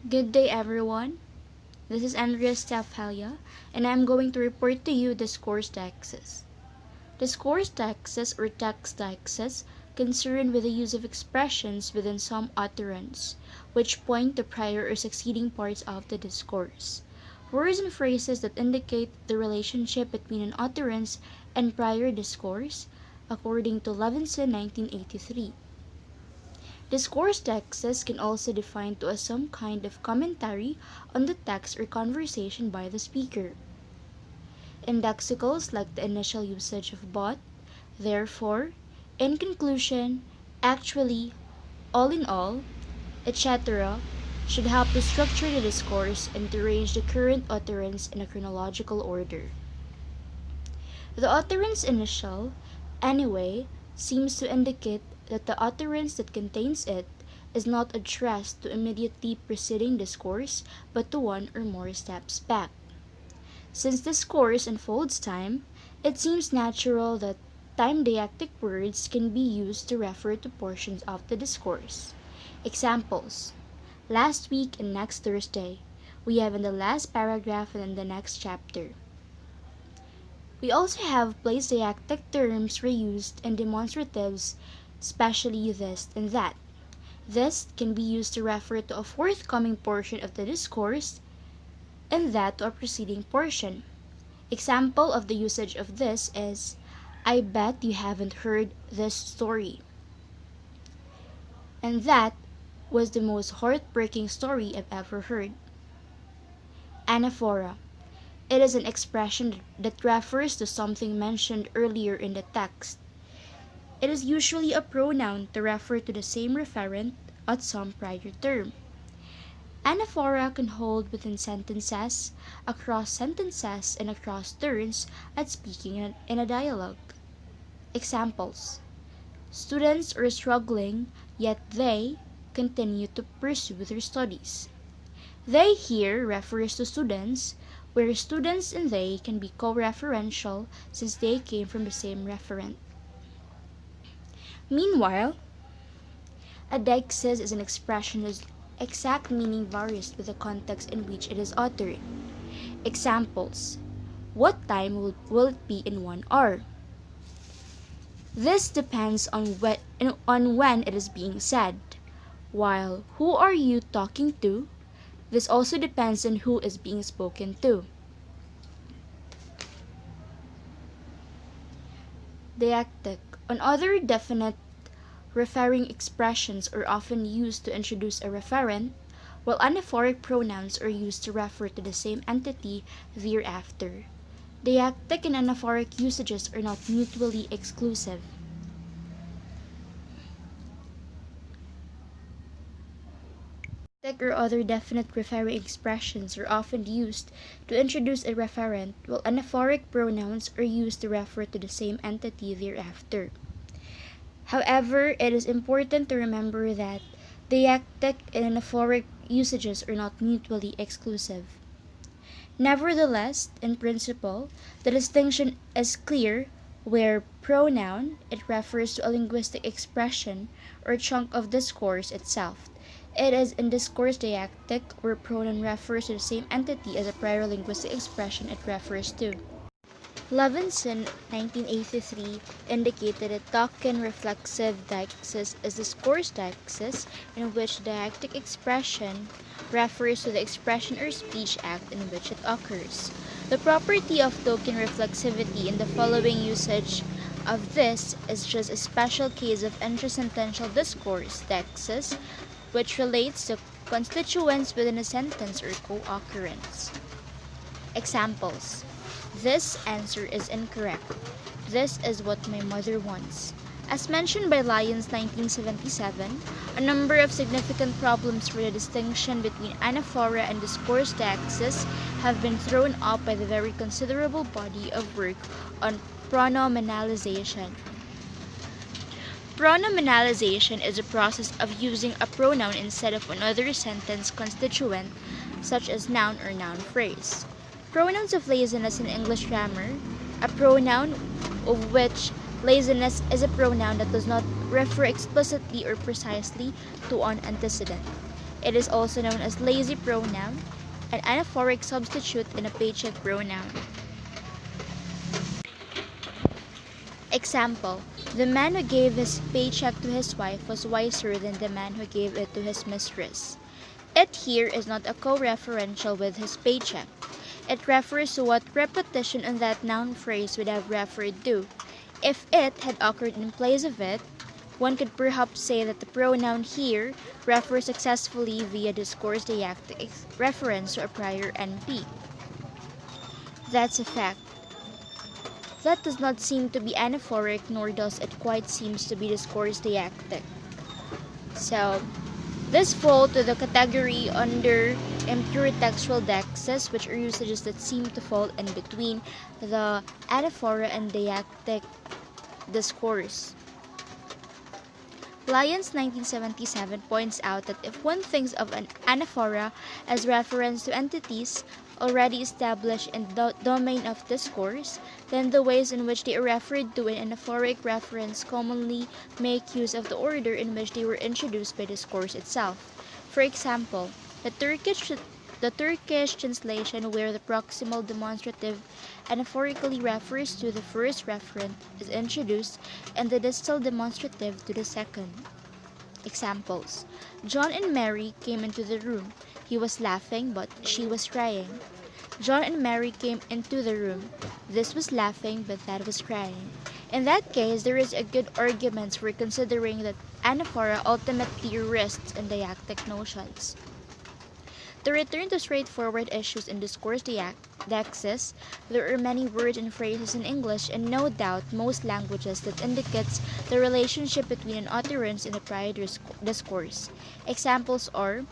Good day, everyone. This is Andrea Staphalia, and I'm going to report to you Discourse Deixis. Discourse Deixis or text deixis concern with the use of expressions within some utterance, which point to prior or succeeding parts of the discourse. Words and phrases that indicate the relationship between an utterance and prior discourse, according to Levinson, 1983. Discourse deixis can also be defined as some kind of commentary on the text or conversation by the speaker. In lexicals like the initial usage of but, therefore, in conclusion, actually, all in all, etc., should help to structure the discourse and to arrange the current utterance in a chronological order. The utterance initial, anyway, seems to indicate that the utterance that contains it is not addressed to immediately preceding discourse, but to one or more steps back. Since discourse unfolds time, it seems natural that time deictic words can be used to refer to portions of the discourse. Examples: last week and next Thursday, we have in the last paragraph and in the next chapter. We also have place deictic terms reused in demonstratives, especially this and that. This can be used to refer to a forthcoming portion of the discourse, and that to a preceding portion. Example of the usage of this is, I bet you haven't heard this story. And that was the most heartbreaking story I've ever heard. Anaphora. It is an expression that refers to something mentioned earlier in the text. It is usually a pronoun to refer to the same referent at some prior term. Anaphora can hold within sentences, across sentences, and across turns at speaking in a dialogue. Examples: students are struggling, yet they continue to pursue their studies. They here refers to students, where students and they can be co-referential since they came from the same referent. Meanwhile, a deixis is an expression whose exact meaning varies with the context in which it is uttered. Examples: what time will it be in 1 hour? This depends on when it is being said, while who are you talking to? This also depends on who is being spoken to. Deictic. On other definite referring expressions are often used to introduce a referent, while anaphoric pronouns are used to refer to the same entity thereafter. Deictic and anaphoric usages are not mutually exclusive. Deictic or other definite referring expressions are often used to introduce a referent, while anaphoric pronouns are used to refer to the same entity thereafter. However, it is important to remember that deictic and anaphoric usages are not mutually exclusive. Nevertheless, in principle, the distinction is clear where pronoun, it refers to a linguistic expression or chunk of discourse itself. It is in discourse deictic where pronoun refers to the same entity as a prior linguistic expression it refers to. Levinson, 1983, indicated that token reflexive deixis is discourse deixis in which deictic expression refers to the expression or speech act in which it occurs. The property of token reflexivity in the following usage of this is just a special case of intrasentential discourse deixis, which relates to constituents within a sentence or co-occurrence. Examples: this answer is incorrect. This is what my mother wants. As mentioned by Lyons, 1977, a number of significant problems for the distinction between anaphora and discourse deixis have been thrown up by the very considerable body of work on pronominalization. Pronominalization is a process of using a pronoun instead of another sentence constituent, such as noun or noun phrase. Pronouns of laziness in English grammar, a pronoun of which laziness is a pronoun that does not refer explicitly or precisely to an antecedent. It is also known as lazy pronoun, an anaphoric substitute in a paycheck pronoun. Example: the man who gave his paycheck to his wife was wiser than the man who gave it to his mistress. It here is not a co-referential with his paycheck. It refers to what repetition in that noun phrase would have referred to. If it had occurred in place of it, one could perhaps say that the pronoun here refers successfully via discourse deictic reference to a prior NP. That's a fact. That does not seem to be anaphoric, nor does it quite seems to be discourse deictic. So, this fall to the category under impure textual dexes, which are usages that seem to fall in between the anaphora and deictic discourse. Lyons 1977 points out that if one thinks of an anaphora as reference to entities already established in the domain of discourse, then the ways in which they are referred to in anaphoric reference commonly make use of the order in which they were introduced by discourse itself. For example, the Turkish translation where the proximal demonstrative anaphorically refers to the first referent is introduced and the distal demonstrative to the second. Examples: John and Mary came into the room. He was laughing, but she was crying. John and Mary came into the room. This was laughing, but that was crying. In that case, there is a good argument for considering that anaphora ultimately rests in deictic notions. To return to straightforward issues in discourse dexis, there are many words and phrases in English and no doubt most languages that indicates the relationship between an utterance and a prior discourse. Examples are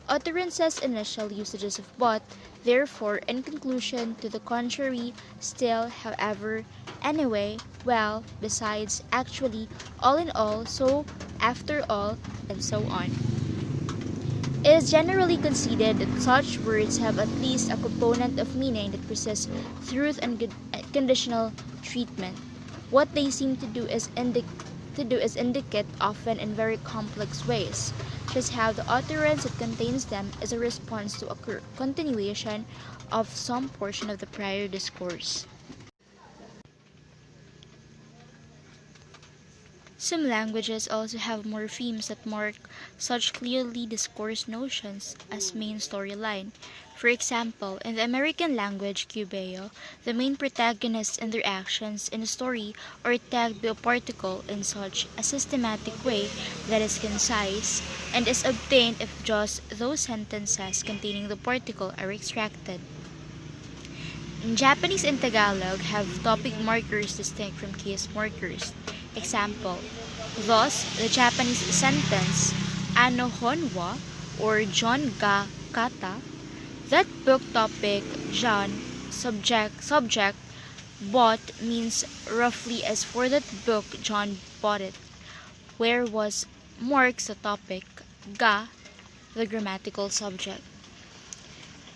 utterances initial usages of but, therefore, in conclusion, to the contrary, still, however, anyway, well, besides, actually, all in all, so, after all, and so on. It is generally conceded that such words have at least a component of meaning that persists through conditional treatment. What they seem to do is indicate, often in very complex ways, just how the utterance that contains them is a response to a continuation of some portion of the prior discourse. Some languages also have morphemes that mark such clearly discourse notions as main storyline. For example, in the American language Cubeo, the main protagonists and their actions in a story are tagged by a particle in such a systematic way that is concise and is obtained if just those sentences containing the particle are extracted. In Japanese and Tagalog have topic markers distinct from case markers. Example: thus, the Japanese sentence "Ano honwa" or John ga kata, that book topic John subject bought means roughly as for that book John bought it, where was marks the topic, ga the grammatical subject.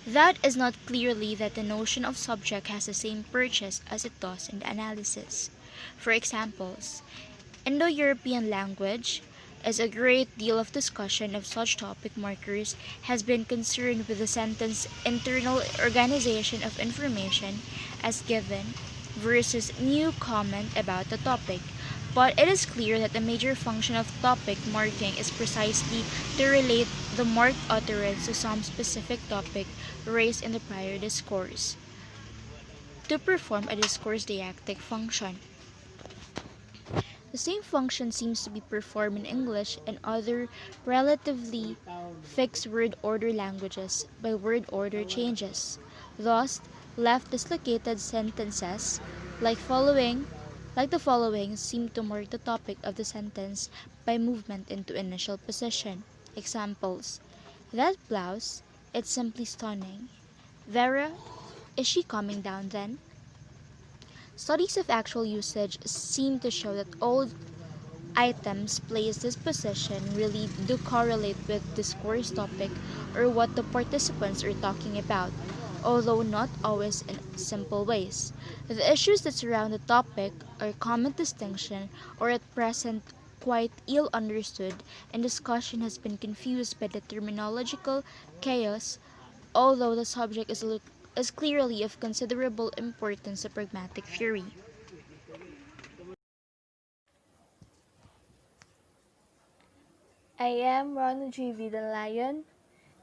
That is not clearly that the notion of subject has the same purchase as it does in the analysis. For examples, Indo-European language, as a great deal of discussion of such topic markers has been concerned with the sentence internal organization of information as given versus new comment about the topic. But it is clear that the major function of topic marking is precisely to relate the marked utterance to some specific topic raised in the prior discourse, to perform a discourse deictic function. The same function seems to be performed in English and other relatively fixed word order languages by word order changes. Thus, left dislocated sentences like the following seem to mark the topic of the sentence by movement into initial position. Examples: that blouse, it's simply stunning. Vera, is she coming down then? Studies of actual usage seem to show that all items placed this position really do correlate with discourse topic or what the participants are talking about, although not always in simple ways. The issues that surround the topic are common distinction or at present quite ill understood, and discussion has been confused by the terminological chaos, although the subject is clearly of considerable importance to pragmatic theory. I am Ron G. Lion.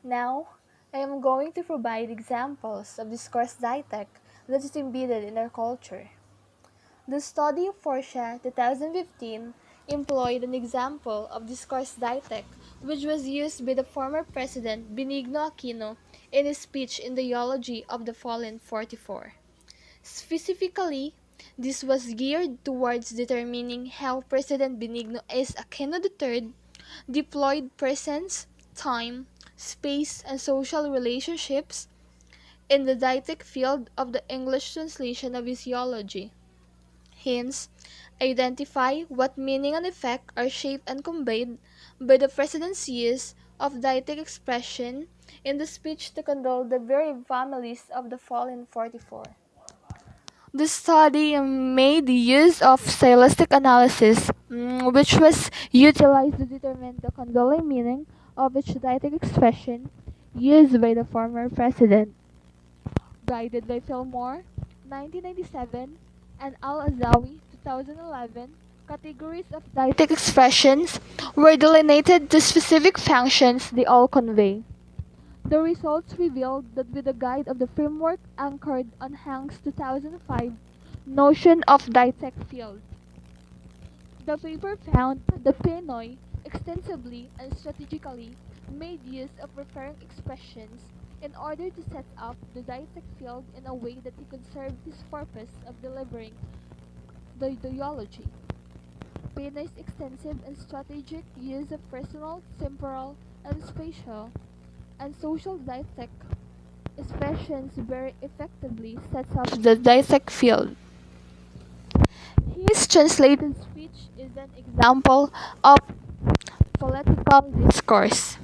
Now, I am going to provide examples of discourse dialect that is embedded in our culture. The study of Forsha 2015 employed an example of discourse dialect which was used by the former President Benigno Aquino in his speech in the Eulogy of the Fallen 44. Specifically, this was geared towards determining how President Benigno S. Aquino III deployed presence, time, space, and social relationships in the didactic field of the English translation of his eulogy. Hence, identify what meaning and effect are shaped and conveyed by the president's use of didactic expression in the speech to condole the bereaved families of the fallen 44. The study made use of stylistic analysis, which was utilized to determine the condoling meaning of each didactic expression used by the former president. Guided by Fillmore, 1997, and Al-Azawi, 2011, categories of didactic expressions were delineated to specific functions they all convey. The results revealed that with the guide of the framework anchored on Hank's 2005 notion of didactic field, the paper found that Penoy extensively and strategically made use of referring expressions in order to set up the didactic field in a way that he could serve his purpose of delivering the ideology. Penoy's extensive and strategic use of personal, temporal, and spatial and social didactic expressions very effectively sets up the didactic field. His translated speech is an example of political discourse.